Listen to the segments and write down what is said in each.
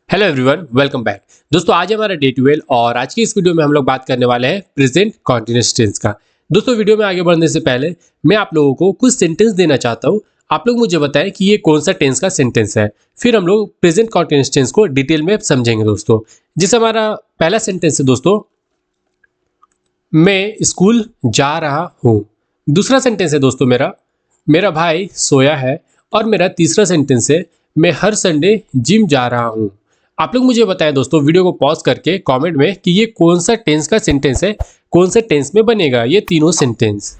Hello everyone, welcome back. दोस्तों आज हमारा डे 12 और आज की इस वीडियो में हम लोग बात करने वाले हैं प्रेजेंट कॉन्टिन्यूअस टेंस का। दोस्तों वीडियो में आगे बढ़ने से पहले मैं आप लोगों को कुछ सेंटेंस देना चाहता हूँ। आप लोग मुझे बताएं कि ये कौन सा टेंस का सेंटेंस है, फिर हम लोग प्रेजेंट कॉन्टिन्यूअस टेंस को डिटेल में समझेंगे। दोस्तों जिसे हमारा पहला सेंटेंस है दोस्तों, मैं स्कूल जा रहा हूँ। दूसरा सेंटेंस है दोस्तों मेरा भाई सोया है। और मेरा तीसरा सेंटेंस है मैं हर संडे जिम जा रहा हूँ। आप लोग मुझे बताएं दोस्तों वीडियो को पॉज करके कमेंट में कि ये कौन सा टेंस का सेंटेंस है, कौन से टेंस में बनेगा ये तीनों सेंटेंस।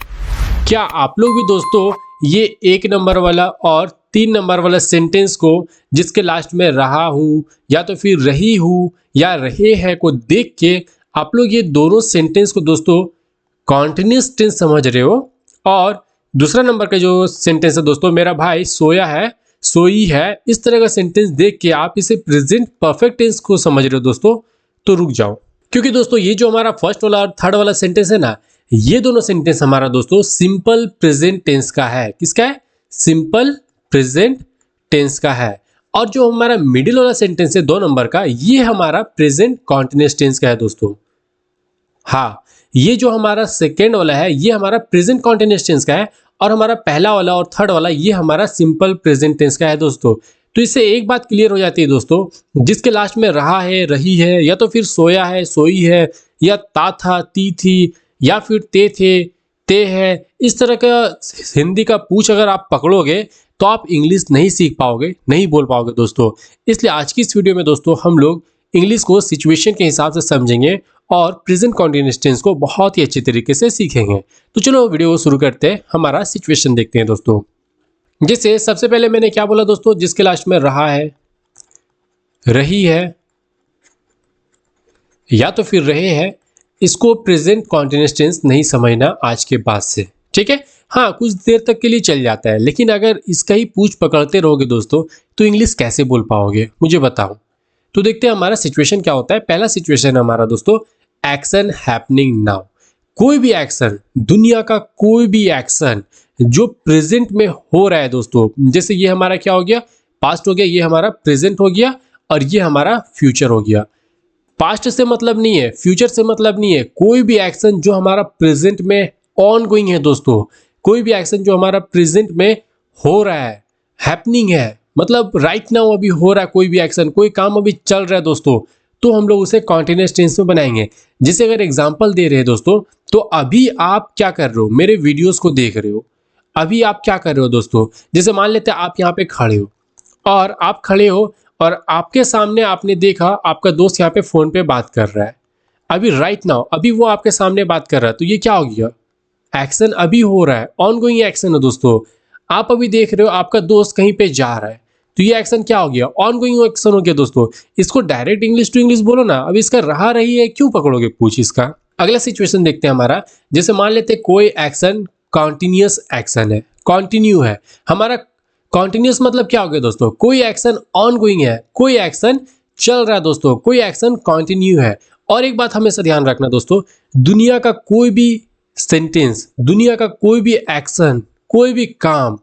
क्या आप लोग भी दोस्तों ये 1 नंबर वाला और 3 नंबर वाला सेंटेंस को जिसके लास्ट में रहा हूँ या तो फिर रही हूँ या रहे हैं को देख के आप लोग ये दोनों सेंटेंस को दोस्तों कॉन्टिन्यूअस टेंस समझ रहे हो? और दूसरा नंबर का जो सेंटेंस है दोस्तों, मेरा भाई सोया है, सोई है, इस तरह का सेंटेंस देख के आप इसे प्रेजेंट परफेक्ट टेंस को समझ रहे हो दोस्तों, तो रुक जाओ। क्योंकि दोस्तों ये जो हमारा फर्स्ट वाला और थर्ड वाला सेंटेंस है ना, ये दोनों सेंटेंस हमारा दोस्तों सिंपल प्रेजेंट टेंस का है। किसका है? सिंपल प्रेजेंट टेंस का है। और जो हमारा मिडिल वाला सेंटेंस है 2 नंबर का, ये हमारा प्रेजेंट कॉन्टिन्यूअस टेंस का है दोस्तों। हाँ, ये जो हमारा सेकेंड वाला है ये हमारा प्रेजेंट कॉन्टिन्यूअस टेंस का है और हमारा पहला वाला और थर्ड वाला ये हमारा सिंपल प्रेजेंट टेंस का है दोस्तों। तो इससे एक बात क्लियर हो जाती है दोस्तों, जिसके लास्ट में रहा है, रही है, या तो फिर सोया है, सोई है, या ता था, ती थी, या फिर ते थे, ते है, इस तरह का हिंदी का पूछ अगर आप पकड़ोगे तो आप इंग्लिश नहीं सीख पाओगे, नहीं बोल पाओगे दोस्तों। इसलिए आज की इस वीडियो में दोस्तों हम लोग इंग्लिश को सिचुएशन के हिसाब से समझेंगे और प्रेजेंट कॉन्टिन्यूअस टेंस को बहुत ही अच्छी तरीके से सीखेंगे। तो चलो वीडियो को शुरू करते हैं, हमारा सिचुएशन देखते हैं दोस्तों। जैसे सबसे पहले मैंने क्या बोला दोस्तों, जिसके लास्ट में रहा है, रही है, या तो फिर रहे हैं, इसको प्रेजेंट कॉन्टिन्यूअस टेंस नहीं समझना आज के बाद से, ठीक है? हाँ, कुछ देर तक के लिए चल जाता है, लेकिन अगर इसका ही पूछ पकड़ते रहोगे दोस्तों तो इंग्लिश कैसे बोल पाओगे, मुझे बताओ। तो देखते हैं हमारा सिचुएशन क्या होता है। पहला सिचुएशन हमारा दोस्तों, एक्शन हैपनिंग नाउ। कोई भी एक्शन, दुनिया का कोई भी एक्शन जो प्रेजेंट में हो रहा है दोस्तों, जैसे ये हमारा क्या हो गया, पास्ट हो गया, ये हमारा प्रेजेंट हो गया और ये हमारा फ्यूचर हो गया। पास्ट से मतलब नहीं है, फ्यूचर से मतलब नहीं है, कोई भी एक्शन जो हमारा प्रेजेंट में ऑन गोइंग है दोस्तों, कोई भी एक्शन जो हमारा प्रेजेंट में हो रहा है, हैपनिंग है, मतलब राइट नाउ अभी हो रहा है कोई भी एक्शन, कोई काम अभी चल रहा है दोस्तों, तो हम लोग उसे कॉन्टिन्यूअस टेंस में बनाएंगे। जैसे अगर एग्जांपल दे रहे हैं दोस्तों, तो अभी आप क्या कर रहे हो, मेरे वीडियोस को देख रहे हो, अभी आप क्या कर रहे हो दोस्तों। जैसे मान लेते हैं आप यहाँ पे खड़े हो और आप खड़े हो और आपके सामने आपने देखा आपका दोस्त यहाँ पे फोन पे बात कर रहा है, अभी राइट नाउ अभी वो आपके सामने बात कर रहा है, तो ये क्या हो गया, एक्शन अभी हो रहा है, ऑन गोइंग एक्शन है दोस्तों। आप अभी देख रहे हो आपका दोस्त कहीं पे जा रहा है, तो ये एक्शन क्या हो गया, ऑन गोइंग एक्शन हो गया दोस्तों। इसको डायरेक्ट इंग्लिश टू इंग्लिश बोलो ना, अब इसका रहा रही है क्यों पकड़ोगे पूछ इसका। अगला सिचुएशन देखते हैं हमारा, जैसे मान लेते हैं कोई एक्शन कॉन्टिन्यूअस एक्शन है, कॉन्टिन्यू है हमारा। कॉन्टिन्यूअस मतलब क्या हो गया दोस्तों, कोई एक्शन ऑन गोइंग है, कोई एक्शन चल रहा है दोस्तों, कोई एक्शन कॉन्टिन्यू है। और एक बात हमेशा ध्यान रखना दोस्तों, दुनिया का कोई भी सेंटेंस, दुनिया का कोई भी एक्शन, कोई भी काम,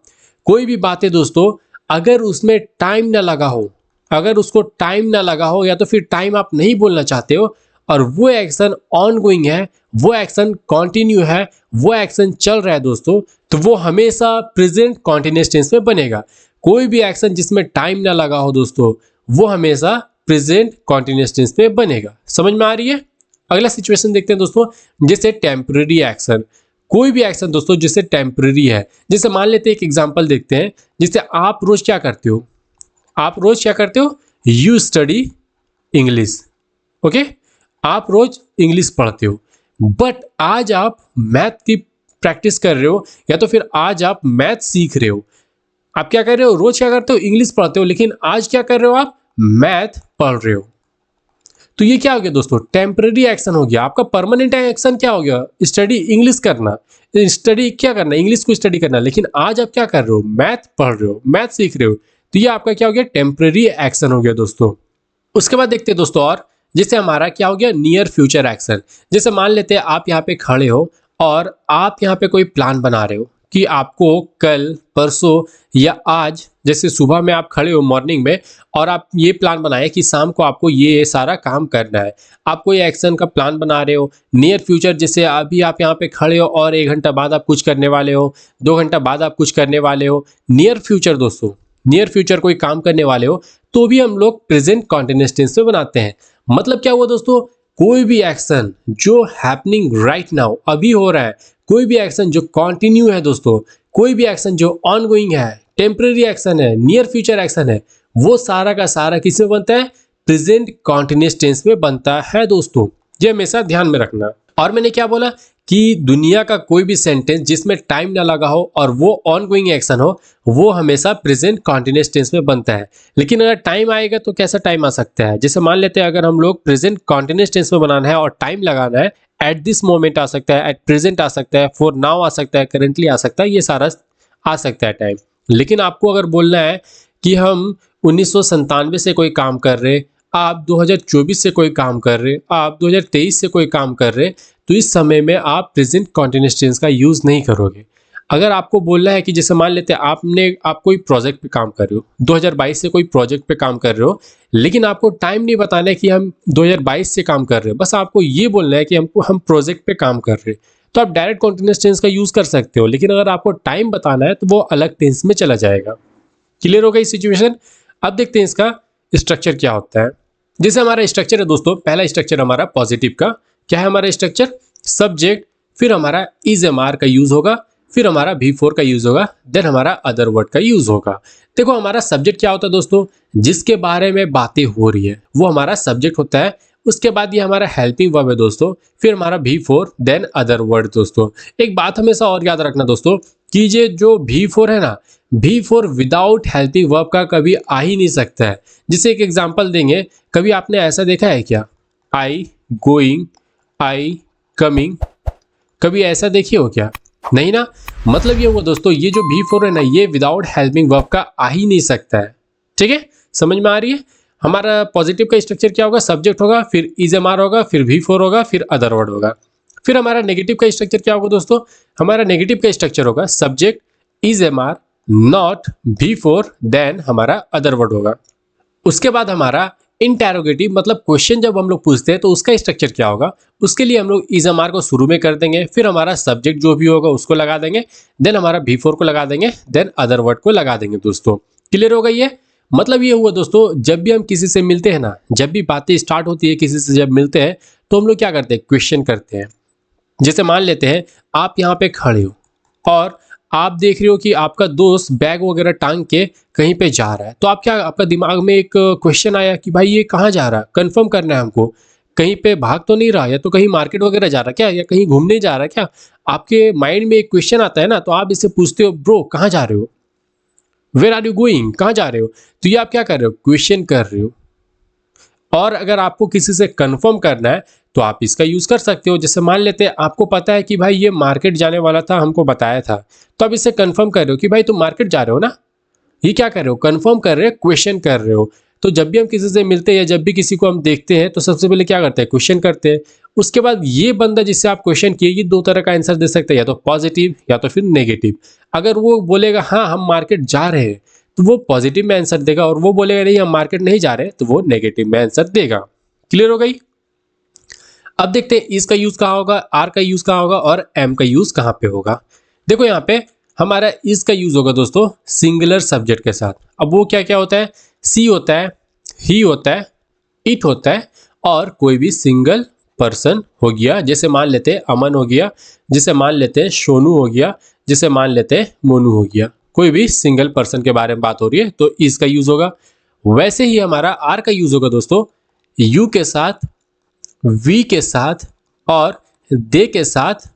कोई भी बातें दोस्तों, अगर उसमें टाइम ना लगा हो, अगर उसको टाइम ना लगा हो या तो फिर टाइम आप नहीं बोलना चाहते हो और वो एक्शन ऑन गोइंग है, वो एक्शन कंटिन्यू है, वो एक्शन चल रहा है दोस्तों, तो वो हमेशा प्रेजेंट कॉन्टिन्यूअस टेंस में बनेगा। कोई भी एक्शन जिसमें टाइम ना लगा हो दोस्तों, वो हमेशा प्रेजेंट कॉन्टिन्यूअस टेंस में बनेगा। समझ में आ रही है? अगला सिचुएशन देखते हैं दोस्तों, जैसे टेम्पररी एक्शन। कोई भी एक्शन दोस्तों जैसे टेम्पररी है, जैसे मान लेते हैं एक एग्जांपल देखते हैं, जैसे आप रोज क्या करते हो, आप रोज क्या करते हो, यू स्टडी इंग्लिश, ओके, आप रोज इंग्लिश पढ़ते हो, बट आज आप मैथ की प्रैक्टिस कर रहे हो या तो फिर आज आप मैथ सीख रहे हो। आप क्या कर रहे हो, रोज क्या करते हो, इंग्लिश पढ़ते हो, लेकिन आज क्या कर रहे हो, आप मैथ पढ़ रहे हो। तो ये क्या हो गया दोस्तों, टेम्पररी एक्शन हो गया। आपका परमानेंट एक्शन क्या हो गया, स्टडी इंग्लिश करना, स्टडी क्या करना, इंग्लिश को स्टडी करना, लेकिन आज आप क्या कर रहे हो, मैथ पढ़ रहे हो, मैथ सीख रहे हो, तो ये आपका क्या हो गया, टेम्पररी एक्शन हो गया दोस्तों। उसके बाद देखते हैं दोस्तों, और जैसे हमारा क्या हो गया, नियर फ्यूचर एक्शन। जैसे मान लेते हैं आप यहाँ पे खड़े हो और आप यहाँ पे कोई प्लान बना रहे हो कि आपको कल, परसों या आज, जैसे सुबह में आप खड़े हो मॉर्निंग में और आप ये प्लान बनाए कि शाम को आपको ये सारा काम करना है। आप कोई एक्शन का प्लान बना रहे हो, नियर फ्यूचर जैसे अभी आप यहाँ पे खड़े हो और 1 घंटा बाद आप कुछ करने वाले हो, 2 घंटा बाद आप कुछ करने वाले हो। नियर फ्यूचर दोस्तों, नियर फ्यूचर कोई काम करने वाले हो तो भी हम लोग प्रेजेंट कंटीन्यूअस टेंस में बनाते हैं। मतलब क्या हुआ दोस्तों, कोई भी एक्शन जो हैपनिंग राइट नाउ अभी हो रहा है, कोई भी एक्शन जो कंटिन्यू है दोस्तों, कोई भी एक्शन जो ऑनगोइंग है, टेम्पररी एक्शन है, नियर फ्यूचर एक्शन है, वो सारा का सारा किस में बनता है, प्रेजेंट कंटीन्यूअस टेंस में बनता है दोस्तों। ये हमेशा ध्यान में रखना। और मैंने क्या बोला कि दुनिया का कोई भी सेंटेंस जिसमें टाइम ना लगा हो और वो ऑनगोइंग एक्शन हो, वो हमेशा प्रेजेंट कंटीन्यूअस टेंस में बनता है। लेकिन अगर टाइम आएगा तो कैसा टाइम आ सकता है, जैसे मान लेते हैं अगर हम लोग प्रेजेंट कंटीन्यूअस टेंस में बनाना है और टाइम लगाना है, एट दिस मोमेंट आ सकता है, एट प्रेजेंट आ सकता है, फॉर नाउ आ सकता है, करेंटली आ सकता है, ये सारा आ सकता है टाइम। लेकिन आपको अगर बोलना है कि हम 1997 से कोई काम कर रहे, आप 2024 से कोई काम कर रहे, आप 2023 से कोई काम कर रहे, तो इस समय में आप प्रेजेंट कंटीन्यूअस टेंस का यूज़ नहीं करोगे। अगर आपको बोलना है कि जैसे मान लेते हैं आप कोई प्रोजेक्ट पे काम कर रहे हो, 2022 से कोई प्रोजेक्ट पे काम कर रहे हो, लेकिन आपको टाइम नहीं बताना है कि हम 2022 से काम कर रहे हो, बस आपको ये बोलना है कि हम प्रोजेक्ट पे काम कर रहे हैं, तो आप डायरेक्ट कंटीन्यूअस टेंस का यूज़ कर सकते हो। लेकिन अगर आपको टाइम बताना है तो वो अलग टेंस में चला जाएगा। क्लियर हो गई सिचुएशन। अब देखते हैं इसका स्ट्रक्चर क्या होता है। जैसे हमारा स्ट्रक्चर है दोस्तों, पहला स्ट्रक्चर हमारा पॉजिटिव का, क्या है हमारा स्ट्रक्चर, सब्जेक्ट, फिर हमारा इज एम आर का यूज होगा, फिर हमारा V4 का यूज होगा, देन हमारा अदर वर्ड का यूज होगा। देखो हमारा सब्जेक्ट क्या होता है दोस्तों, जिसके बारे में बातें हो रही है वो हमारा सब्जेक्ट होता है। उसके बाद ये हमारा हेल्पिंग वर्ब है दोस्तों, फिर हमारा V4, देन अदर वर्ड। दोस्तों एक बात हमेशा और याद रखना दोस्तों कि ये जो V4 है ना, V4 विदाउट हेल्पिंग वर्ब का कभी आ ही नहीं सकता है। जिसे एक एग्जांपल देंगे, कभी आपने ऐसा देखा है क्या, आई गोइंग, आई कमिंग, कभी ऐसा देखिए हो क्या, नहीं ना। मतलब ये हुआ दोस्तों, ये जो V4 है ना, ये विदाउट हेल्पिंग वर्ब का आ ही नहीं सकता है। ठीक है, समझ में आ रही है। हमारा पॉजिटिव का स्ट्रक्चर क्या होगा, सब्जेक्ट होगा, फिर इज एम आर होगा, फिर V4 होगा, फिर अदर वर्ड होगा। फिर हमारा नेगेटिव का स्ट्रक्चर क्या होगा दोस्तों, हमारा नेगेटिव का स्ट्रक्चर होगा subject, is am are, not V4, then हमारा अदर वर्ड होगा। उसके बाद हमारा इंटेरोगेटिव मतलब क्वेश्चन जब हम लोग पूछते हैं तो उसका स्ट्रक्चर क्या होगा, उसके लिए हम लोग इज एम आर को शुरू में कर देंगे, फिर हमारा सब्जेक्ट जो भी होगा उसको लगा देंगे, देन हमारा V4 को लगा देंगे, देन अदर वर्ड को लगा देंगे। दोस्तों क्लियर हो गई है। मतलब ये हुआ दोस्तों, जब भी हम किसी से मिलते हैं ना, जब भी बातें स्टार्ट होती है किसी से जब मिलते हैं तो हम लोग क्या करते हैं, क्वेश्चन करते हैं। जैसे मान लेते हैं आप यहाँ पे खड़े हो और आप देख रहे हो कि आपका दोस्त बैग वगैरह टांग के कहीं पे जा रहा है, तो आपका दिमाग में एक क्वेश्चन आया कि भाई ये कहाँ जा रहा है, कंफर्म करना है हमको, कहीं पे भाग तो नहीं रहा, या तो कहीं मार्केट वगैरह जा रहा है क्या, या कहीं घूमने जा रहा है क्या। आपके माइंड में एक क्वेश्चन आता है ना, तो आप इससे पूछते हो ब्रो कहाँ जा रहे हो, वेयर आर यू गोइंग, कहाँ जा रहे हो। तो ये आप क्या कर रहे हो, क्वेश्चन कर रहे हो। और अगर आपको किसी से कंफर्म करना है तो आप इसका यूज कर सकते हो। जैसे मान लेते हैं आपको पता है कि भाई ये मार्केट जाने वाला था, हमको बताया था, तो आप इससे कंफर्म कर रहे हो कि भाई तुम मार्केट जा रहे हो ना। ये क्या कर रहे हो, कंफर्म कर रहे हो, क्वेश्चन कर रहे हो। तो जब भी हम किसी से मिलते हैं या जब भी किसी को हम देखते हैं तो सबसे पहले क्या करते हैं, क्वेश्चन करते हैं। उसके बाद ये बंदा जिससे आप क्वेश्चन किए, ये दो तरह का आंसर दे सकता है, या तो पॉजिटिव या तो फिर नेगेटिव। अगर वो बोलेगा हाँ हम मार्केट जा रहे हैं तो वो पॉजिटिव में आंसर देगा, और वो बोलेगा नहीं हम मार्केट नहीं जा रहे तो वो नेगेटिव में आंसर देगा। क्लियर हो गई। अब देखते हैं इस का यूज कहाँ होगा, आर का यूज कहाँ होगा और एम का यूज कहाँ पे होगा। देखो यहाँ पे हमारा इस का यूज होगा दोस्तों सिंगुलर सब्जेक्ट के साथ। अब वो क्या क्या होता है, सी होता है, ही होता है, इट होता है, और कोई भी सिंगल पर्सन हो गया। जैसे मान लेते हैं अमन हो गया, जैसे मान लेते हैं सोनू हो गया, जैसे मान लेते हैं मोनू हो गया। कोई भी सिंगल पर्सन के बारे में बात हो रही है तो इसका यूज होगा। वैसे ही हमारा आर का यूज होगा दोस्तों यू के साथ, वी के साथ, और दे के साथ,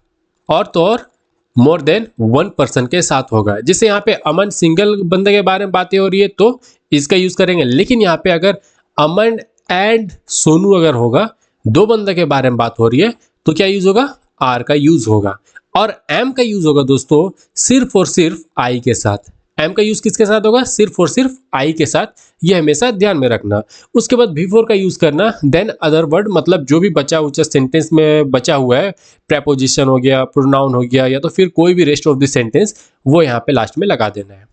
और तो और मोर देन वन पर्सन के साथ होगा। जैसे यहाँ पे अमन सिंगल बंदे के बारे में बातें हो रही है तो इसका यूज करेंगे। लेकिन यहाँ पे अगर अमन एंड सोनू अगर होगा, दो बंदे के बारे में बात हो रही है, तो क्या यूज होगा, आर का यूज होगा। और एम का यूज होगा दोस्तों सिर्फ और सिर्फ आई के साथ। एम का यूज किसके साथ होगा, सिर्फ और सिर्फ आई के साथ, ये हमेशा ध्यान में रखना। उसके बाद बिफोर का यूज करना, देन अदर वर्ड, मतलब जो भी बचा उचा सेंटेंस में बचा हुआ है, प्रेपोजिशन हो गया, प्रोनाउन हो गया, या तो फिर कोई भी रेस्ट ऑफ द सेंटेंस, वो यहाँ पे लास्ट में लगा देना है।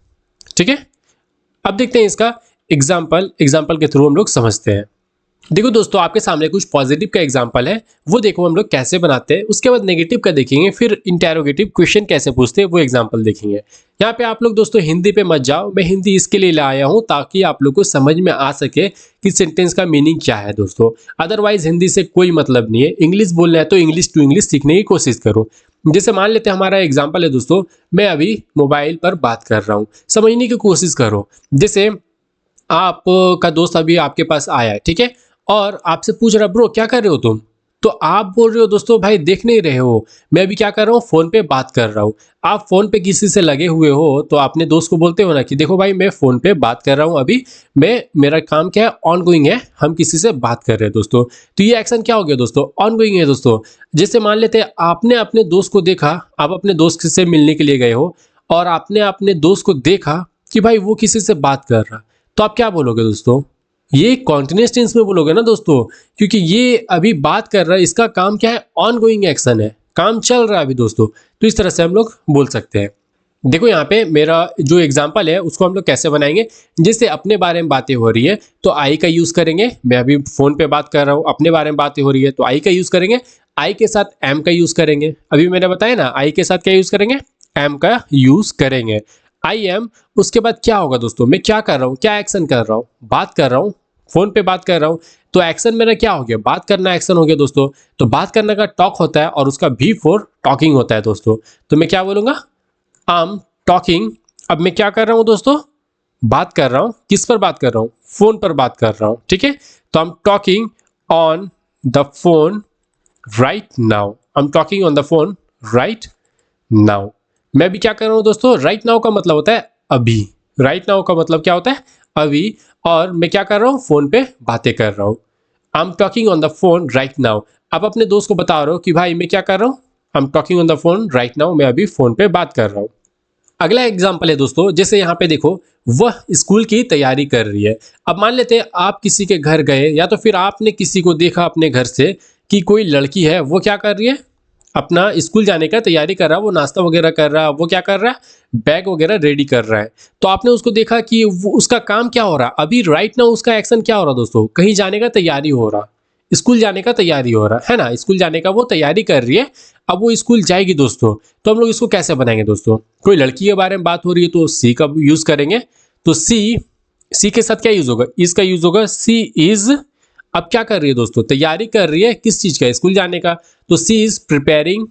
ठीक है, अब देखते हैं इसका एग्जाम्पल के थ्रू हम लोग समझते हैं। देखो दोस्तों, आपके सामने कुछ पॉजिटिव का एग्जांपल है, वो देखो हम लोग कैसे बनाते हैं। उसके बाद नेगेटिव का देखेंगे, फिर इंटेरोगेटिव क्वेश्चन कैसे पूछते हैं वो एग्जांपल देखेंगे। यहाँ पे आप लोग दोस्तों हिंदी पे मत जाओ, मैं हिंदी इसके लिए लाया हूँ ताकि आप लोग को समझ में आ सके कि सेंटेंस का मीनिंग क्या है दोस्तों। अदरवाइज हिंदी से कोई मतलब नहीं है, इंग्लिश बोलना है तो इंग्लिश टू इंग्लिश सीखने की कोशिश करो। जैसे मान लेते हैं हमारा एग्जाम्पल है दोस्तों, मैं अभी मोबाइल पर बात कर रहा हूँ, समझने की कोशिश करो। जैसे आप का दोस्त अभी आपके पास आया है, ठीक है, और आपसे पूछ रहा, ब्रो क्या कर रहे हो तुम, तो आप बोल रहे हो दोस्तों भाई देख नहीं रहे हो, मैं अभी क्या कर रहा हूँ, फोन पे बात कर रहा हूँ। आप फोन पे किसी से लगे हुए हो तो अपने दोस्त को बोलते हो ना कि देखो भाई मैं फोन पे बात कर रहा हूँ, अभी मेरा काम क्या है, ऑन गोइंग है, हम किसी से बात कर रहे हैं दोस्तों। तो ये एक्शन क्या हो गया दोस्तों, ऑन गोइंग है दोस्तों। जैसे मान लेते हैं आपने अपने दोस्त को देखा, आप अपने दोस्त से मिलने के लिए गए हो और आपने अपने दोस्त को देखा कि भाई वो किसी से बात कर रहा, तो आप क्या बोलोगे दोस्तों, ये कॉन्टिन्यूअस टेंस में बोलोगे ना दोस्तों, क्योंकि ये अभी बात कर रहा है, इसका काम क्या है, ऑन गोइंग एक्शन है, काम चल रहा है अभी दोस्तों। तो इस तरह से हम लोग बोल सकते हैं। देखो यहाँ पे मेरा जो एग्जांपल है उसको हम लोग कैसे बनाएंगे, जैसे अपने बारे में बातें हो रही है तो आई का यूज करेंगे, मैं अभी फोन पे बात कर रहा हूँ, अपने बारे में बातें हो रही है तो आई का यूज करेंगे, आई के साथ एम का यूज करेंगे, अभी मैंने बताया ना आई के साथ क्या यूज करेंगे, एम का यूज करेंगे, आई एम। उसके बाद क्या होगा दोस्तों, मैं क्या कर रहा हूँ, क्या एक्शन कर रहा हूँ, बात कर रहा हूँ, फोन पे बात कर रहा हूँ, तो एक्शन मेरा क्या हो गया, बात करना एक्शन हो गया दोस्तों। तो बात करने का टॉक होता है और उसका भी फॉर टॉकिंग होता है दोस्तों। तो मैं क्या बोलूंगा, आई एम टॉकिंग। अब मैं क्या कर रहा हूँ दोस्तों, बात कर रहा हूँ, किस पर बात कर रहा हूँ, फोन पर बात कर रहा हूँ, ठीक है। तो I am talking on the phone right now, I am talking on the phone right now. मैं भी क्या कर रहा हूँ दोस्तों, राइट नाउ का मतलब होता है अभी, राइट नाउ का मतलब क्या होता है, अभी, और मैं क्या कर रहा हूँ, फोन पे बातें कर रहा हूँ। I am talking on the phone right now. आप अपने दोस्त को बता रहे हो कि भाई मैं क्या कर रहा हूँ, I am talking on the phone right now, मैं अभी फोन पे बात कर रहा हूँ। अगला एग्जाम्पल है दोस्तों, जैसे यहाँ पे देखो, वह स्कूल की तैयारी कर रही है। अब मान लेते हैं आप किसी के घर गए या तो फिर आपने किसी को देखा अपने घर से कि कोई लड़की है, वो क्या कर रही है, अपना स्कूल जाने का तैयारी कर रहा है, वो नाश्ता वगैरह कर रहा है, वो क्या कर रहा है, बैग वगैरह रेडी कर रहा है। तो आपने उसको देखा कि वो उसका काम क्या हो रहा है, अभी राइट नाउ उसका एक्शन क्या हो रहा है दोस्तों, कहीं जाने का तैयारी हो रहा, स्कूल जाने का तैयारी हो रहा है ना, स्कूल जाने का वो तैयारी कर रही है। अब वो स्कूल जाएगी दोस्तों, तो हम लोग इसको कैसे बनाएंगे दोस्तों, कोई लड़की के बारे में बात हो रही है तो सी का यूज करेंगे। तो सी के साथ क्या यूज होगा, इसका यूज होगा, सी इज। अब क्या कर रही है दोस्तों, तैयारी कर रही है किस चीज का, स्कूल जाने का। तो she is preparing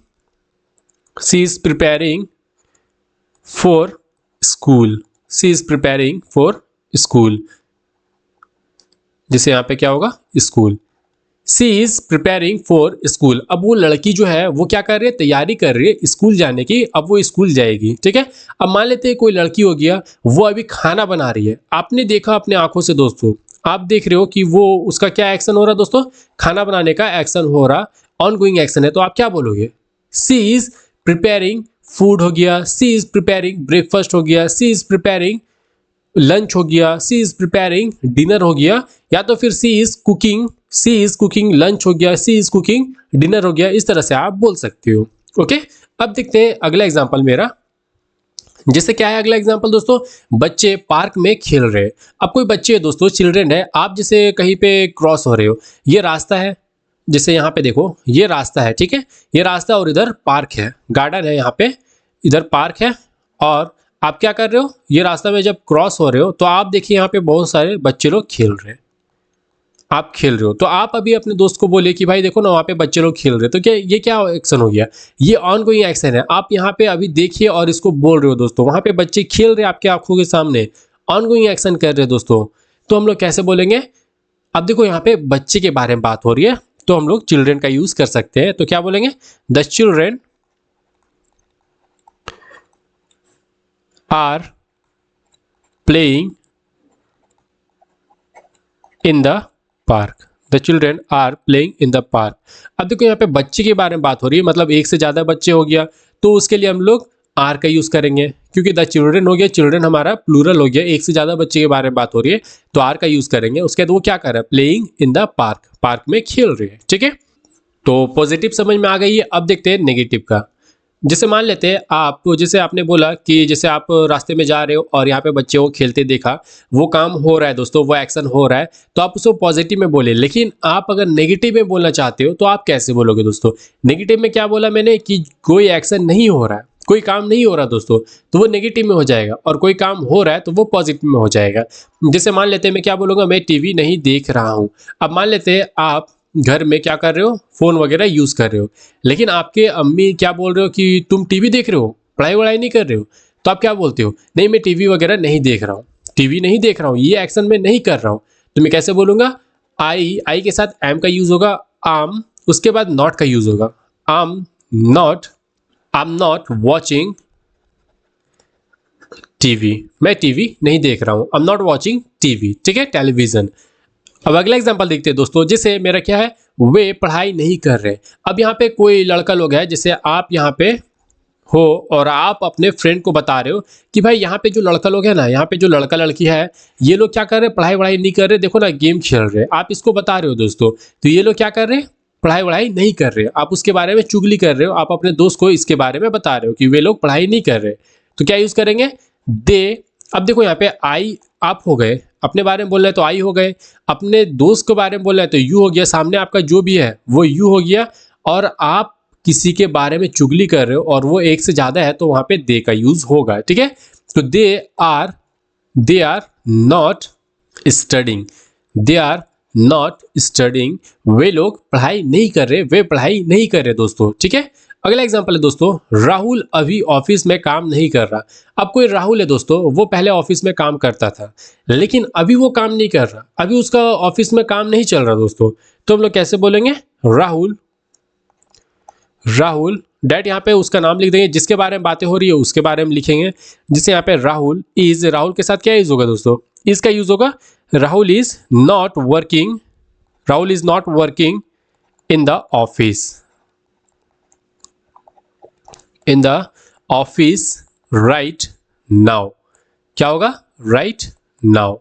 for school, she is preparing for school. जैसे यहाँ पे क्या होगा, school, she is preparing for school. अब वो लड़की जो है वो क्या कर रही है, तैयारी कर रही है स्कूल जाने की, अब वो स्कूल जाएगी, ठीक है। अब मान लेते हैं कोई लड़की हो गया, वो अभी खाना बना रही है, आपने देखा अपने आंखों से दोस्तों, आप देख रहे हो कि वो उसका क्या एक्शन हो रहा दोस्तों, खाना बनाने का एक्शन हो रहा, ऑन गोइंग एक्शन है। तो आप क्या बोलोगे, सी इज प्रिपेयरिंग फूड हो गया, सी इज प्रिपेयरिंग ब्रेकफास्ट हो गया, सी इज प्रिपेयरिंग लंच हो गया, सी इज प्रिपेयरिंग डिनर हो गया, या तो फिर सी इज कुकिंग लंच हो गया, सी इज कुकिंग डिनर हो गया। इस तरह से आप बोल सकते हो। ओके, अब देखते हैं अगला एग्जांपल मेरा। जैसे क्या है अगला एग्जांपल दोस्तों, बच्चे पार्क में खेल रहे हैं। अब कोई बच्चे है दोस्तों, चिल्ड्रेन है, आप जैसे कहीं पे क्रॉस हो रहे हो, ये रास्ता है, जैसे यहाँ पे देखो ये रास्ता है, ठीक है, ये रास्ता और इधर पार्क है, गार्डन है, यहाँ पे इधर पार्क है, और आप क्या कर रहे हो, ये रास्ता में जब क्रॉस हो रहे हो तो आप देखिए यहाँ पे बहुत सारे बच्चे लोग खेल रहे हैं, आप खेल रहे हो। तो आप अभी अपने दोस्त को बोले कि भाई देखो ना वहाँ पे बच्चे लोग खेल रहे हैं, तो क्या ये क्या एक्शन हो गया, ये ऑन गोइंग एक्शन है। आप यहाँ पे अभी देखिए और इसको बोल रहे हो दोस्तों, वहाँ पे बच्चे खेल रहे हैं आपके आंखों के सामने, ऑन गोइंग एक्शन कर रहे हैं दोस्तों। तो हम लोग कैसे बोलेंगे, अब देखो यहाँ पे बच्चे के बारे में बात हो रही है तो हम लोग चिल्ड्रेन का यूज कर सकते हैं। तो क्या बोलेंगे, the children are playing in the park, the children are playing in the park. अब देखो यहाँ पे बच्चे के बारे में बात हो रही है, मतलब एक से ज्यादा बच्चे हो गया, तो उसके लिए हम लोग आर का यूज करेंगे, क्योंकि द चिल्ड्रन हो गया, चिल्ड्रन हमारा प्लूरल हो गया, एक से ज्यादा बच्चे के बारे में बात हो रही है, तो आर का यूज करेंगे। उसके बाद वो क्या कर रहा है, playing in the park, park में खेल रहे हैं। ठीक है, तो पॉजिटिव समझ में आ गई है। अब देखते हैं नेगेटिव का। जैसे मान लेते हैं आप, जैसे आपने बोला कि जैसे आप रास्ते में जा रहे हो और यहाँ पे बच्चे को खेलते देखा, वो काम हो रहा है दोस्तों, वो एक्शन हो रहा है, तो आप उसको पॉजिटिव में बोले। लेकिन आप अगर नेगेटिव में बोलना चाहते हो तो आप कैसे बोलोगे दोस्तों? नेगेटिव में क्या बोला मैंने कि कोई एक्शन नहीं हो रहा है, कोई काम नहीं हो रहा दोस्तों, तो वो नेगेटिव में हो जाएगा, और कोई काम हो रहा है तो वो पॉजिटिव में हो जाएगा। जैसे मान लेते हैं मैं क्या बोलूँगा, मैं टीवी नहीं देख रहा हूँ। अब मान लेते हैं आप घर में क्या कर रहे हो, फोन वगैरह यूज कर रहे हो, लेकिन आपके अम्मी क्या बोल रहे हो कि तुम टीवी देख रहे हो, पढ़ाई वढ़ाई नहीं कर रहे हो, तो आप क्या बोलते हो, नहीं मैं टीवी वगैरह नहीं देख रहा हूँ, टीवी नहीं देख रहा हूँ, ये एक्शन में नहीं कर रहा हूँ। तो मैं कैसे बोलूंगा, आई के साथ एम का यूज होगा, आम, उसके बाद नॉट का यूज होगा, आम not, I am not watching TV, मैं टीवी नहीं देख रहा हूँ, आई एम नॉट वॉचिंग टीवी। ठीक है, टेलीविजन। अब अगला एग्जांपल देखते हैं दोस्तों, जैसे मेरा क्या है, वे पढ़ाई नहीं कर रहे। अब यहाँ पे कोई लड़का लोग है, जैसे आप यहाँ पे हो और आप अपने फ्रेंड को बता रहे हो कि भाई यहाँ पे जो लड़का लोग है ना, यहाँ पे जो लड़का लड़की है, ये लोग क्या कर रहे हैं, पढ़ाई वढ़ाई नहीं कर रहे, देखो ना गेम खेल रहे हैं। आप इसको बता रहे हो दोस्तों, तो ये लोग क्या कर रहे हैं, पढ़ाई वढ़ाई नहीं कर रहे। आप उसके बारे में चुगली कर रहे हो, आप अपने दोस्त को इसके बारे में बता रहे हो कि वे लोग पढ़ाई नहीं कर रहे, तो क्या यूज करेंगे, दे। अब देखो यहाँ पे आई आप हो गए, अपने बारे में बोल रहे हैं तो आई हो गए, अपने दोस्त के बारे में बोल रहे हैं तो यू हो गया, सामने आपका जो भी है वो यू हो गया, और आप किसी के बारे में चुगली कर रहे हो और वो एक से ज्यादा है तो वहां पे दे का यूज होगा। ठीक है, तो they are not studying, they are not studying, वे लोग पढ़ाई नहीं कर रहे, वे पढ़ाई नहीं कर रहे दोस्तों। ठीक है, अगला एग्जांपल है दोस्तों, राहुल अभी ऑफिस में काम नहीं कर रहा। अब कोई राहुल है दोस्तों, वो पहले ऑफिस में काम करता था, लेकिन अभी वो काम नहीं कर रहा, अभी उसका ऑफिस में काम नहीं चल रहा दोस्तों, तो हम लोग कैसे बोलेंगे, राहुल, राहुल डैट, यहाँ पे उसका नाम लिख देंगे, जिसके बारे में बातें हो रही है उसके बारे में लिखेंगे। जैसे यहाँ पे राहुल इज, राहुल के साथ क्या यूज होगा दोस्तों, इज का यूज होगा, Rahul is not working, Rahul is not working in the office, in the office right now. क्या होगा, राइट नाउ,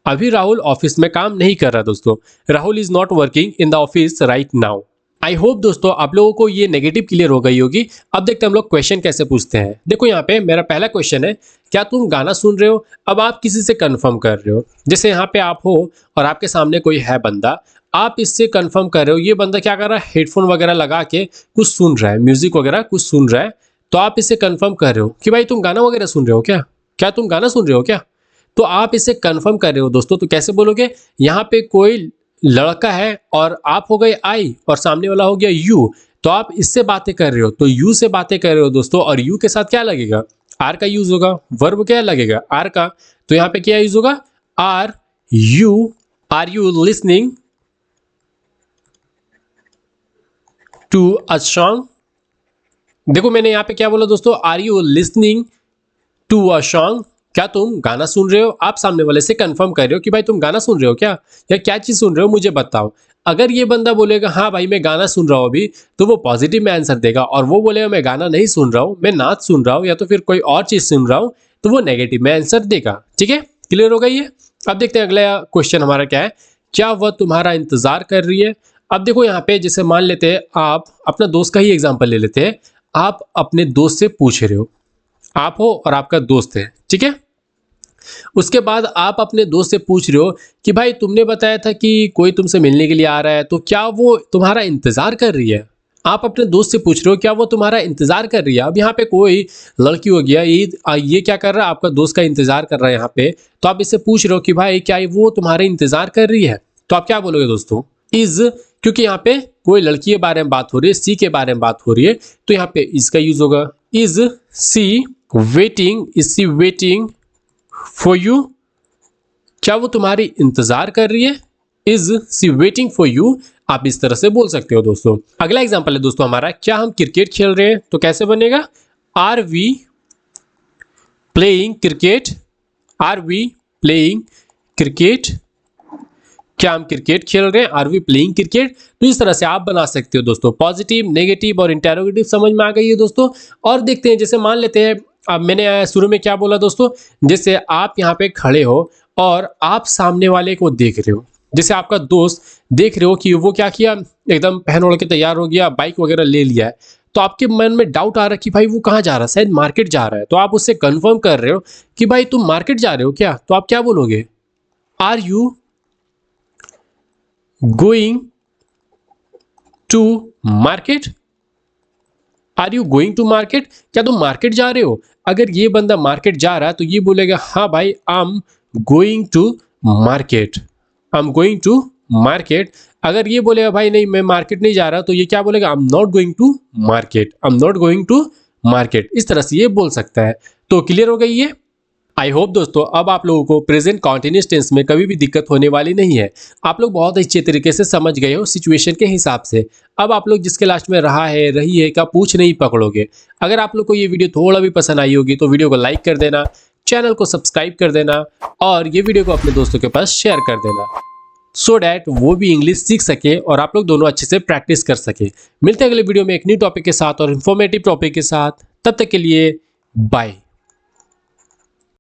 अभी राहुल ऑफिस में काम नहीं कर रहा दोस्तों, Rahul is not working in the office right now. I hope दोस्तों आप लोगों को ये नेगेटिव क्लियर हो गई होगी। अब देखते हैं हम लोग क्वेश्चन कैसे पूछते हैं। देखो यहाँ पे मेरा पहला क्वेश्चन है, क्या तुम गाना सुन रहे हो? अब आप किसी से कंफर्म कर रहे हो, जैसे यहाँ पे आप हो और आपके सामने कोई है बंदा, आप इससे कंफर्म कर रहे हो, ये बंदा क्या कर रहा है, हेडफोन वगैरह लगा के कुछ सुन रहा है, म्यूजिक वगैरह कुछ सुन रहा है, तो आप इसे कंफर्म कर रहे हो कि भाई तुम गाना वगैरह सुन रहे हो क्या, क्या तुम गाना सुन रहे हो क्या, तो आप इसे कंफर्म कर रहे हो दोस्तों। तो कैसे बोलोगे, यहाँ पे कोई लड़का है और आप हो गए आई और सामने वाला हो गया यू, तो आप इससे बातें कर रहे हो, तो यू से बातें कर रहे हो दोस्तों, और यू के साथ क्या लगेगा, आर का यूज होगा, वर्ब क्या लगेगा, आर का, तो यहाँ पे क्या यूज होगा, are you listening to a song. देखो मैंने यहाँ पे क्या बोला दोस्तों, are you listening to a song, क्या तुम गाना सुन रहे हो? आप सामने वाले से कंफर्म कर रहे हो कि भाई तुम गाना सुन रहे हो क्या, या क्या चीज सुन रहे हो मुझे बताओ। अगर ये बंदा बोलेगा हाँ भाई मैं गाना सुन रहा हूँ अभी, तो वो पॉजिटिव में आंसर देगा, और वो बोलेगा मैं गाना नहीं सुन रहा हूँ, मैं नाच सुन रहा हूँ या तो फिर कोई और चीज सुन रहा हूँ, तो वो नेगेटिव में आंसर देगा। ठीक है, क्लियर हो गई है। अब देखते हैं अगला क्वेश्चन हमारा क्या है, क्या वह तुम्हारा इंतजार कर रही है? अब देखो यहाँ पे जैसे मान लेते हैं, आप अपना दोस्त का ही एग्जाम्पल ले लेते हैं, आप अपने दोस्त से पूछ रहे हो, आप हो और आपका दोस्त है, ठीक है, उसके बाद आप अपने दोस्त से पूछ रहे हो कि भाई तुमने बताया था कि कोई तुमसे मिलने के लिए आ रहा है, तो क्या वो तुम्हारा इंतजार कर रही है? आप अपने दोस्त से पूछ रहे हो क्या वो तुम्हारा इंतजार कर रही है। अब यहाँ पे कोई लड़की हो गया, ये क्या कर रहा है, आपका दोस्त का इंतजार कर रहा है यहाँ पे, तो आप इससे पूछ रहे हो कि भाई क्या वो तुम्हारे इंतजार कर रही है, तो आप क्या बोलोगे दोस्तों, इज, क्योंकि यहाँ पे कोई लड़की के बारे में बात हो रही है, सी के बारे में बात हो रही है, तो यहाँ पे इसका यूज होगा, is she waiting, is she waiting for you, क्या वो तुम्हारी इंतजार कर रही है, is she waiting for you, आप इस तरह से बोल सकते हो दोस्तों। अगला एग्जांपल है दोस्तों हमारा, क्या हम क्रिकेट खेल रहे हैं? तो कैसे बनेगा, are we playing cricket, are we playing cricket, क्या हम क्रिकेट खेल रहे हैं, आर वी प्लेइंग क्रिकेट। तो इस तरह से आप बना सकते हो दोस्तों। पॉजिटिव, नेगेटिव और इंटेरोगेटिव समझ में आ गई है दोस्तों। और देखते हैं, जैसे मान लेते हैं, अब मैंने शुरू में क्या बोला दोस्तों, जैसे आप यहाँ पे खड़े हो और आप सामने वाले को देख रहे हो, जैसे आपका दोस्त देख रहे हो कि वो क्या किया, एकदम पहन ओढ़ के तैयार हो गया, बाइक वगैरह ले लिया है, तो आपके मन में डाउट आ रहा है कि भाई वो कहाँ जा रहा है, शायद मार्केट जा रहा है। तो आप उससे कंफर्म कर रहे हो कि भाई तुम मार्केट जा रहे हो क्या, तो आप क्या बोलोगे, are you going to market, are you going to market, क्या तुम मार्केट जा रहे हो। अगर ये बंदा मार्केट जा रहा है तो ये बोलेगा हाँ भाई, I am going to market, I am going to market. अगर ये बोलेगा भाई नहीं मैं मार्केट नहीं जा रहा, तो ये क्या बोलेगा, I am not going to market, I am not going to market. इस तरह से ये बोल सकता है। तो क्लियर हो गई ये। आई होप दोस्तों अब आप लोगों को प्रेजेंट कॉन्टिन्यूअस टेंस में कभी भी दिक्कत होने वाली नहीं है। आप लोग बहुत अच्छे तरीके से समझ गए हो सिचुएशन के हिसाब से। अब आप लोग जिसके लास्ट में रहा है, रही है का पूछ नहीं पकड़ोगे। अगर आप लोग को ये वीडियो थोड़ा भी पसंद आई होगी तो वीडियो को लाइक कर देना, चैनल को सब्सक्राइब कर देना और ये वीडियो को अपने दोस्तों के पास शेयर कर देना, सो डैट वो भी इंग्लिश सीख सके और आप लोग दोनों अच्छे से प्रैक्टिस कर सके। मिलते हैं अगले वीडियो में एक न्यू टॉपिक के साथ और इन्फॉर्मेटिव टॉपिक के साथ। तब तक के लिए बाय।